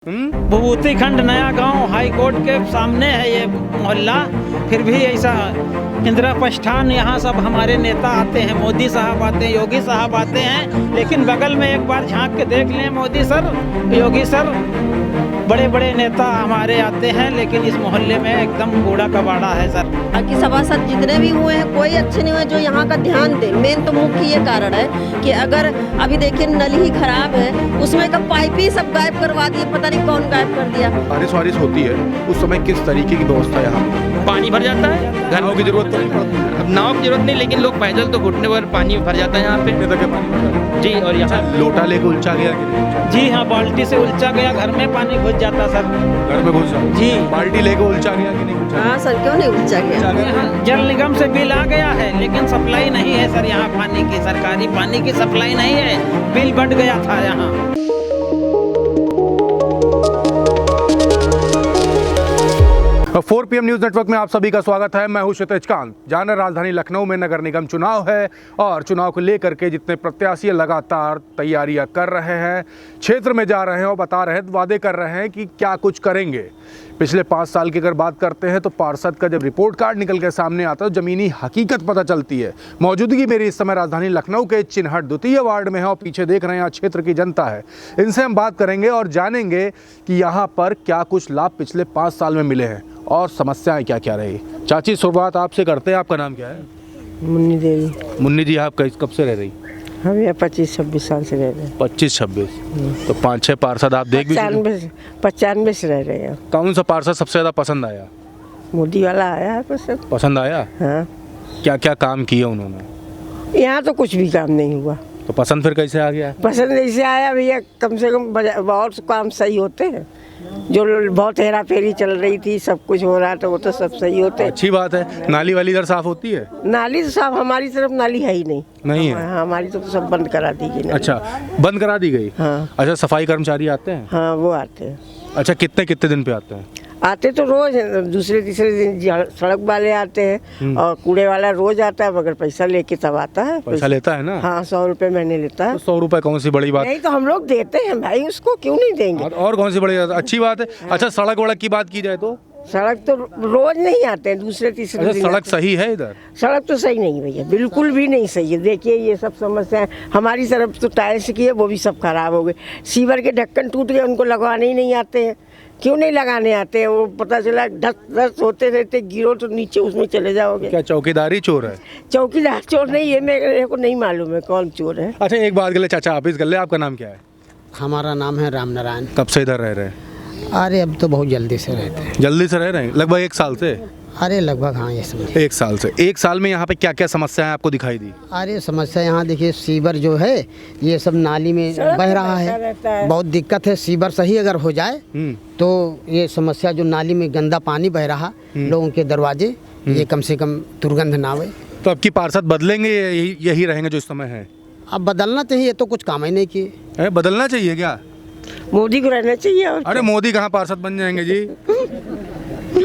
भभूति खंड नया गांव हाई कोर्ट के सामने है ये मोहल्ला। फिर भी ऐसा इंदिराप्रस्थान, यहाँ सब हमारे नेता आते हैं, मोदी साहब आते हैं, योगी साहब आते हैं, लेकिन बगल में एक बार झांक के देख लें मोदी सर, योगी सर, बड़े बड़े नेता हमारे आते हैं, लेकिन इस मोहल्ले में एकदम कूड़ा कबाड़ा है सर। बाकी सभासद जितने भी हुए हैं कोई अच्छे नहीं हुए जो यहाँ का ध्यान दे। मेन तो मुख्य ये कारण है कि अगर अभी देखिए नली ही खराब है, उसमें का पाइप ही सब गायब करवा दिए, पता नहीं कौन गायब कर दिया। बारिश होती है उस समय किस तरीके की व्यवस्था यहाँ पानी भर जाता है, नाव की जरूरत तो नहीं पड़ती। अब नाव की जरूरत नहीं, लेकिन लोग पैदल तो घुटने पर पानी भर जाता है यहाँ पे जी। और यहाँ लोटा लेके उलझा गया कि नहीं? जी हाँ, बाल्टी से उलझा गया, घर में पानी घुस जाता सर। घर में घुस जाता जी। बाल्टी लेके उलझा गया कि नहीं? हाँ सर, क्यों नहीं उलझा गया? यहाँ जल निगम से बिल आ गया है, लेकिन सप्लाई नहीं है सर यहाँ पानी की, सरकारी पानी की सप्लाई नहीं है, बिल बढ़ गया था यहाँ। 4 PM न्यूज़ नेटवर्क में आप सभी का स्वागत है। मैं हूं क्षितिज कांत। जाना राजधानी लखनऊ में नगर निगम चुनाव है और चुनाव को लेकर के जितने प्रत्याशी लगातार तैयारियां कर रहे हैं, क्षेत्र में जा रहे हैं और बता रहे हैं, वादे कर रहे हैं कि क्या कुछ करेंगे। पिछले 5 साल की अगर बात करते हैं तो पार्षद का जब रिपोर्ट कार्ड निकल के सामने आता है तो ज़मीनी हकीकत पता चलती है। मौजूदगी मेरी इस समय राजधानी लखनऊ के चिन्हट 2 वार्ड में है और पीछे देख रहे हैं यहाँ क्षेत्र की जनता है। इनसे हम बात करेंगे और जानेंगे कि यहाँ पर क्या कुछ लाभ पिछले 5 साल में मिले हैं और समस्याएं क्या क्या रही। चाची, शुरुआत आपसे करते हैं। आपका नाम क्या है? मुन्नी देवी। मुन्नी जी, आप कब से रह रही? हम यहाँ 25-26 साल से रह रहे हैं। 25-26 तो 5-6 पार्षद आप देख भी चुके। 95 से रह रहे हैं। कौन सा पार्षद सबसे ज़्यादा पसंद आया? मोदी वाला आया है पसंद आया। हाँ, क्या क्या काम किए उन्होंने? यहाँ तो कुछ भी काम नहीं हुआ। तो पसंद फिर कैसे आ गया? पसंद ऐसे आया भैया, कम से कम बहुत काम सही होते हैं। जो बहुत हेरा फेरी चल रही थी, सब कुछ हो रहा था, वो तो सब सही होते हैं। अच्छी बात है। नाली वाली इधर साफ होती है? नाली तो साफ, हमारी तरफ नाली है ही नहीं। नहीं है? हाँ, हमारी तो सब बंद करा दी गई। अच्छा, बंद करा दी गई। हाँ। अच्छा, सफाई कर्मचारी आते हैं? हाँ, वो आते हैं। अच्छा, कितने कितने दिन पे आते हैं? आते तो रोज दूसरे तीसरे दिन सड़क वाले आते हैं और कूड़े वाला रोज आता है, मगर पैसा लेके तब आता है। पैसा लेता है ना? हाँ, 100 रुपए महीने लेता है। तो 100 रुपए कौन सी बड़ी बात? नहीं तो हम लोग देते हैं भाई, उसको क्यों नहीं देंगे? और कौन सी बड़ी बात? अच्छी बात है। अच्छा, सड़क वड़क की बात की जाए तो सड़क तो रोज नहीं आते हैं, दूसरे तीसरे अच्छा, दिन सड़क आते हैं। सही है इधर? सड़क तो सही नहीं भैया, बिल्कुल भी नहीं सही है। देखिए ये सब समस्या हमारी तरफ तो टाइल्स की है, वो भी सब खराब हो गए। सीवर के ढक्कन टूट गए, उनको लगवाने ही नहीं आते हैं। क्यों नहीं लगाने आते हैं? वो पता चला ढस होते रहते, गिरो तो नीचे उसमें चले जाओगे। क्या चौकीदारी चोर है? चौकीदार चोर नहीं है, मेरे को नहीं मालूम है कौन चोर है। अच्छा, एक बात कर ले चाचा, ऑफिस कर ले। आपका नाम क्या है? हमारा नाम है राम नारायण। कब से इधर रह रहे हैं? अरे अब तो बहुत जल्दी से रहते हैं। जल्दी से रह रहे हैं? लगभग 1 साल से? अरे लगभग हाँ, ये समझ। 1 साल से। 1 साल में यहाँ पे क्या क्या समस्याएं आपको दिखाई दी? अरे समस्या यहाँ देखिए, सीवर जो है ये सब नाली में बह रहा है, बहुत दिक्कत है। सीवर सही अगर हो जाए तो ये समस्या जो नाली में गंदा पानी बह रहा, लोगों के दरवाजे ये कम से कम दुर्गंध ना आवे। तो अब की पार्षद बदलेंगे या यही रहेंगे जो इस समय है? अब बदलना चाहिए, तो कुछ काम ही नहीं किए। बदलना चाहिए क्या? मोदी को रहना चाहिए। और अरे मोदी कहाँ पार्षद बन जाएंगे जी।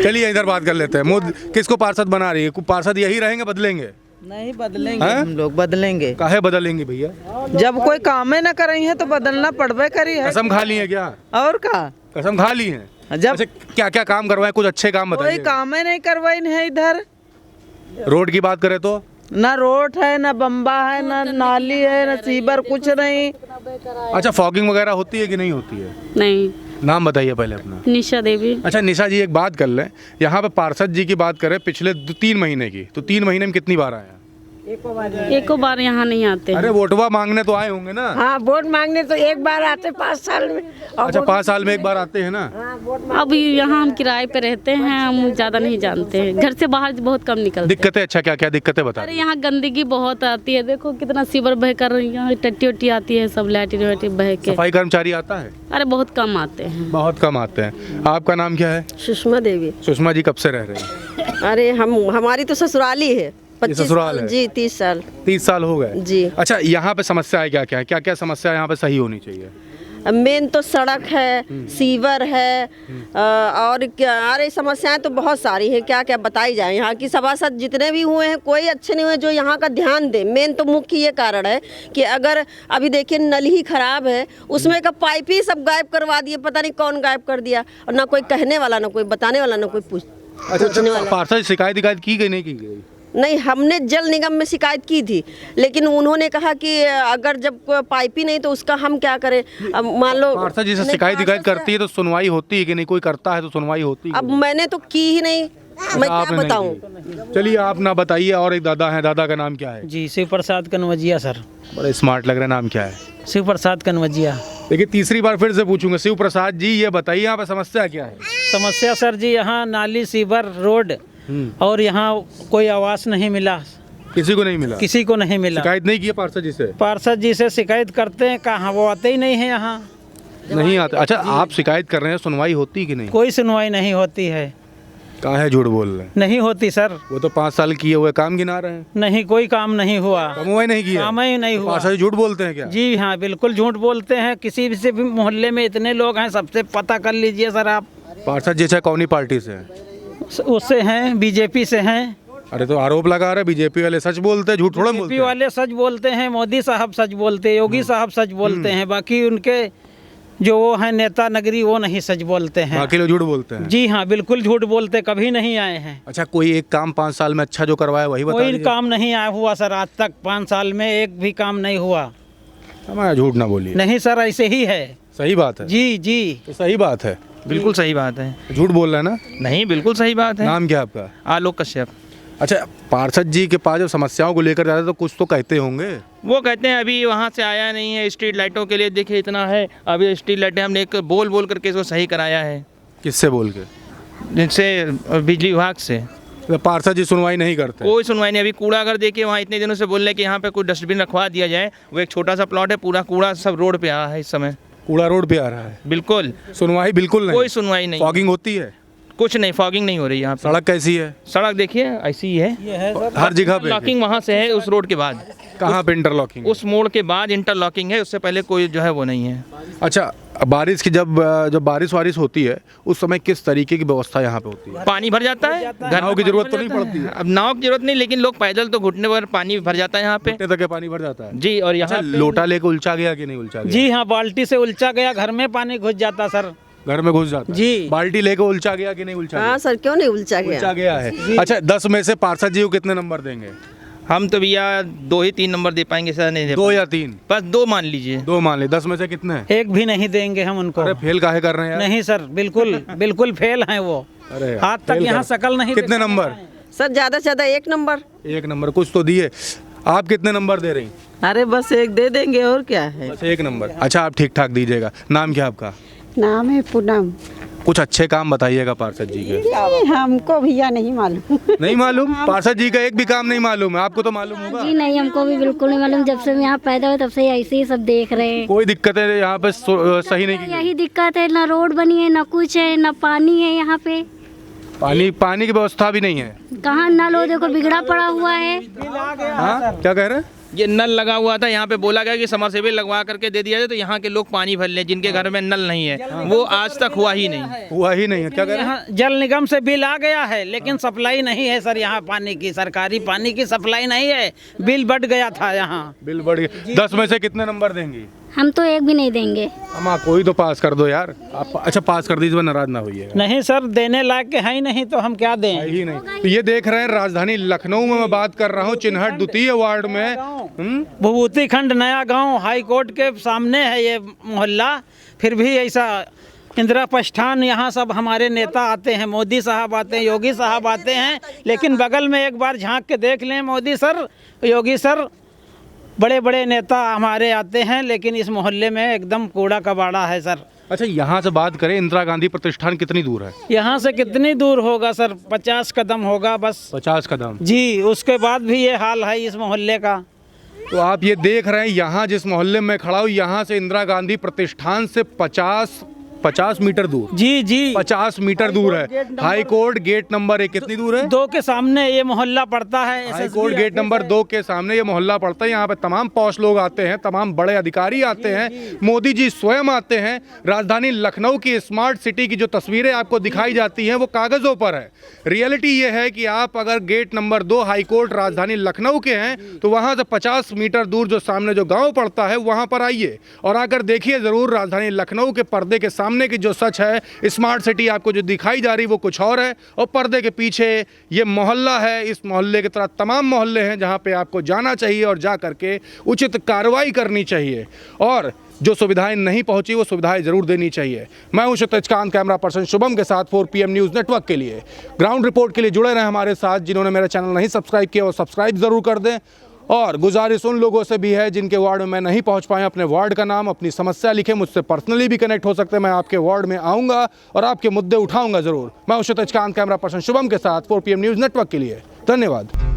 चलिए इधर बात कर लेते हैं। मोदी किसको पार्षद बना रही है? पार्षद यही रहेंगे, बदलेंगे? नहीं बदलेंगे, हम लोग बदलेंगे। काहे बदलेंगे भैया? जब कोई काम ही ना करी है तो बदलना पड़बे करी है। कसम खा ली है क्या? और का कसम खा ली है? जब अच्छा, क्या क्या काम करवाए? कुछ अच्छे काम कोई बताइए। काम ही नहीं करवाई है इधर। रोड की बात करें तो ना रोड है, ना बम्बा है, ना नाली है, ना सीवर, कुछ नहीं। अच्छा, फॉगिंग वगैरह होती है कि नहीं होती है? नहीं। नाम बताइए पहले अपना। निशा देवी। अच्छा निशा जी, एक बात कर लें, यहाँ पे पार्षद जी की बात करें पिछले 3 महीने की, तो 3 महीने में कितनी बार आया? एको बार यहाँ नहीं आते हैं। अरे वोटवा मांगने तो आए होंगे ना? हाँ, वोट मांगने तो एक बार आते 5 साल में। अच्छा, 5 साल में एक बार आते हैं ना? अब यहाँ हम किराए पे रहते हैं, हम ज़्यादा नहीं जानते हैं, घर से बाहर बहुत कम निकलते। दिक्कतें? अच्छा, क्या क्या दिक्कतें बता? अरे यहाँ गंदगी बहुत आती है, देखो कितना सीवर बह कर यहाँ टट्टी उट्टी आती है, सब लैट्रिन वैट्रिन बह के। सफाई कर्मचारी आता है? अरे बहुत कम आते हैं। बहुत कम आते हैं। आपका नाम क्या है? सुषमा देवी। सुषमा जी, कब से रह रहे हैं? अरे हमारी तो ससुराली है। 25 ससुराल है? जी, 30 साल। 30 साल हो गए जी। अच्छा, यहाँ पे समस्या है क्या क्या? क्या क्या समस्या यहाँ पे सही होनी चाहिए? मेन तो सड़क है, सीवर है, और क्या, अरे समस्याएं तो बहुत सारी हैं, क्या क्या बताई जाए। यहाँ की सभासद जितने भी हुए हैं कोई अच्छे नहीं हुए जो यहाँ का ध्यान दे। मेन तो मुख्य ये कारण है कि अगर अभी देखिए नल ही खराब है, उसमें का पाइप ही सब गायब करवा दिए, पता नहीं कौन गायब कर दिया, और ना कोई कहने वाला, ना कोई बताने वाला, ना कोई पूछने वाला। पार्षद शिकायत की गई नहीं की गई? नहीं, हमने जल निगम में शिकायत की थी, लेकिन उन्होंने कहा कि अगर जब पाइप ही नहीं तो उसका हम क्या करें। अब मान लो पार्षद जी से शिकायत करती है तो सुनवाई होती है कि नहीं? कोई करता है तो सुनवाई होती है? अब मैंने तो की ही नहीं, मैं क्या बताऊं। चलिए आप ना बताइए। और एक दादा है, दादा का नाम क्या है? जी शिव प्रसाद कनवजिया सर। बड़े स्मार्ट लग रहा है, नाम क्या है? शिव प्रसाद कनवजिया। देखिए तीसरी बार फिर से पूछूंगा, शिव प्रसाद जी ये बताइए यहाँ पे समस्या क्या है? समस्या सर जी यहाँ नाली, सीवर, रोड और यहाँ कोई आवास नहीं मिला, किसी को नहीं मिला? किसी को नहीं मिला। शिकायत नहीं की है पार्षद जी से? पार्षद जी से शिकायत करते हैं, कहाँ वो आते ही नहीं है यहाँ। नहीं आते? अच्छा आप शिकायत कर रहे हैं, सुनवाई होती कि नहीं? कोई सुनवाई नहीं होती है। कहाँ है झूठ बोल रहे हैं? नहीं होती सर। वो तो 5 साल किए हुए काम गिना रहे हैं। नहीं, कोई काम नहीं हुआ, सुनवाई नहीं की है? काम ही नहीं हुआ। पार्षद जी झूठ बोलते हैं क्या? जी हाँ, बिल्कुल झूठ बोलते हैं। किसी से भी मोहल्ले में इतने लोग हैं, सबसे पता कर लीजिए सर आप। पार्षद जी से कौन सी पार्टी से हैं? उससे हैं, बीजेपी से हैं। अरे तो आरोप लगा रहे बीजेपी वाले सच बोलते हैं, झूठ थोड़ा बोलते बीजेपी हैं। वाले सच बोलते हैं, मोदी साहब सच बोलते हैं, योगी साहब सच बोलते हैं, बाकी उनके जो वो हैं नेता नगरी वो नहीं सच बोलते हैं। बाकी लोग झूठ बोलते हैं? जी हाँ, बिल्कुल झूठ बोलते, कभी नहीं आए हैं। अच्छा कोई एक काम 5 साल में अच्छा जो करवाया वही बता कोई दीजिए। काम नहीं आया हुआ सर, आज तक 5 साल में एक भी काम नहीं हुआ। हमारा झूठ ना बोलिए। नहीं सर, ऐसे ही है। सही बात है? जी जी तो सही बात है, बिल्कुल सही बात है। झूठ बोल रहे हैं ना? नहीं, बिल्कुल सही बात है। नाम क्या आपका? आलोक कश्यप। अच्छा पार्षद जी के पास जब समस्याओं को लेकर जाते हैं तो कुछ तो कहते होंगे? वो कहते हैं अभी वहाँ से आया नहीं है, स्ट्रीट लाइटों के लिए देखिए इतना है, अभी स्ट्रीट लाइटें हमने एक बोल करके इसको सही कराया है। किससे बोल के? जिनसे बिजली विभाग से। तो पार्षद जी सुनवाई नहीं करते? कोई सुनवाई नहीं। अभी कूड़ा घर देखिए, वहाँ इतने दिनों से बोल रहे हैं कि यहाँ पे कोई डस्टबिन रखवा दिया जाए। वो एक छोटा सा प्लॉट है, पूरा कूड़ा सब रोड पे आ रहा है इस समय। कूड़ा रोड पे आ रहा है? बिल्कुल सुनवाई बिल्कुल नहीं? कोई सुनवाई नहीं। फॉगिंग होती है? कुछ नहीं, फॉगिंग नहीं हो रही यहाँ पे। सड़क कैसी है? सड़क देखिए ऐसी ही है, हर जगह पे लॉकिंग वहाँ से है, उस रोड के बाद। कहाँ पे इंटरलॉकिंग? उस मोड़ के बाद इंटरलॉकिंग है, उससे पहले कोई जो है वो नहीं है। अच्छा बारिश की जब बारिश होती है उस समय किस तरीके की व्यवस्था यहाँ पे होती है? पानी भर जाता है, नाव की जरूरत तो नहीं पड़ती है? अब नाव की जरूरत नहीं, लेकिन लोग पैदल तो घुटने पर पानी भर जाता है यहाँ पे। घुटने तक पानी भर जाता है? जी। और यहाँ अच्छा लोटा लेके उलझा गया कि नहीं उलझा गया? जी हाँ, बाल्टी से उलझा गया, घर में पानी घुस जाता सर। घर में घुस जाता है? जी। बाल्टी लेके उलझा गया कि नहीं उलझा गया? हाँ सर, क्यों नहीं उलझा उलझा गया। गया है। अच्छा 10 में से पार्षद जी को कितने नंबर देंगे? हम तो भैया 2 ही 3 नंबर दे पाएंगे सर, नहीं दे 2 या 3? बस 2 मान लीजिए। 2 मान ले। 10 में से कितने? एक भी नहीं देंगे हम उनको। अरे फेल काहे कर रहे हैं यार? नहीं सर, बिल्कुल फेल हैं वो। अरे यार, आज तक फेल यहाँ कर- शकल नहीं कितने दिखाए नंबर? हैं। सर ज्यादा से ज्यादा 1 नंबर। 1 नंबर कुछ तो दिए। आप कितने नंबर दे रही? अरे बस एक दे देंगे और क्या है। बस 1 नंबर। अच्छा आप ठीक ठाक दीजिएगा। नाम क्या आपका? नाम है पूनम। कुछ अच्छे काम बताइएगा पार्षद जी के। नहीं, हमको भैया नहीं मालूम। नहीं मालूम? पार्षद जी का एक भी काम नहीं मालूम है? आपको तो मालूम होगा। जी नहीं, हमको भी बिल्कुल नहीं मालूम। जब से हम यहाँ पैदा हुए तब से ऐसे ही सब देख रहे हैं। कोई दिक्कत है यहाँ पे सही नहीं की? यही दिक्कत है, ना रोड बनी है, ना कुछ है, ना पानी है यहाँ पे। पानी की व्यवस्था भी नहीं है? कहाँ नल हो, देखो बिगड़ा पड़ा हुआ है। हाँ क्या कह रहे हैं? ये नल लगा हुआ था, यहाँ पे बोला गया कि समरसेबल लगवा करके दे दिया जाए तो यहाँ के लोग पानी भर लें जिनके घर में नल नहीं है। वो आज तक हुआ ही नहीं। हुआ ही नहीं है? क्या कह रहे हैं? यहाँ जल निगम से बिल आ गया है, लेकिन सप्लाई नहीं है सर। यहाँ पानी की, सरकारी पानी की सप्लाई नहीं है। बिल बढ़ गया था यहाँ। बिल बढ़ गया। 10 में से कितने नंबर देंगी? हम तो एक भी नहीं देंगे। अम्मा कोई तो पास कर दो यार आप। अच्छा पास कर दीजिए, नाराज ना होइएगा। नहीं सर, देने लायक के है ही नहीं तो हम क्या दें। है ही नहीं। तो ये देख रहे हैं राजधानी लखनऊ में मैं बात कर रहा हूँ, चिन्हट द्वितीय वार्ड में। भभूति खंड नया गांव हाई कोर्ट के सामने है ये मोहल्ला। फिर भी ऐसा इंदिरा प्रस्थान, यहाँ सब हमारे नेता आते हैं, मोदी साहब आते हैं, योगी साहब आते हैं, लेकिन बगल में एक बार झांक के देख लें मोदी सर, योगी सर, बड़े बड़े नेता हमारे आते हैं, लेकिन इस मोहल्ले में एकदम कूड़ा कबाड़ा है सर। अच्छा यहाँ से बात करें, इंदिरा गांधी प्रतिष्ठान कितनी दूर है? यहाँ से कितनी दूर होगा सर? 50 कदम होगा बस। 50 कदम? जी, उसके बाद भी ये हाल है इस मोहल्ले का। तो आप ये देख रहे हैं यहाँ जिस मोहल्ले में खड़ा हूँ, यहाँ से इंदिरा गांधी प्रतिष्ठान से 50 50 मीटर दूर? जी जी 50 मीटर दूर है। हाई कोर्ट गेट नंबर 1 कितनी दूर है? 2 के सामने ये मोहल्ला पड़ता है। हाई कोर्ट गेट नंबर 2 के सामने ये मोहल्ला पड़ता है। यहाँ पे तमाम पॉश लोग आते हैं, तमाम बड़े अधिकारी आते हैं, मोदी जी स्वयं आते हैं। राजधानी लखनऊ की स्मार्ट सिटी की जो तस्वीरें आपको दिखाई जाती हैं वो कागजों पर है। रियलिटी ये है कि आप अगर गेट नंबर 2 हाई कोर्ट राजधानी लखनऊ के हैं तो वहाँ से 50 मीटर दूर जो सामने जो गाँव पड़ता है वहाँ पर आइए और आकर देखिए ज़रूर राजधानी लखनऊ के पर्दे के सामने की जो सच है। स्मार्ट सिटी आपको जो दिखाई जा रही वो कुछ और है और पर्दे के पीछे ये मोहल्ला है। इस मोहल्ले की तरह तमाम मोहल्ले हैं जहाँ पे आपको जाना चाहिए और जा करके उचित कार्रवाई करनी चाहिए और जो सुविधाएं नहीं पहुंची वो सुविधाएं जरूर देनी चाहिए। मैं हूं क्षितिज कांत, कैमरा पर्सन शुभम के साथ 4PM न्यूज़ नेटवर्क के लिए। ग्राउंड रिपोर्ट के लिए जुड़े रहें हमारे साथ। जिन्होंने मेरा चैनल नहीं सब्सक्राइब किया वो सब्सक्राइब ज़रूर कर दें और गुजारिश उन लोगों से भी है जिनके वार्ड में मैं नहीं पहुंच पाए, अपने वार्ड का नाम, अपनी समस्या लिखें, मुझसे पर्सनली भी कनेक्ट हो सकते हैं। मैं आपके वार्ड में आऊँगा और आपके मुद्दे उठाऊँगा ज़रूर। मैं हूं क्षितिज कांत, कैमरा पर्सन शुभम के साथ 4PM न्यूज़ नेटवर्क के लिए। धन्यवाद।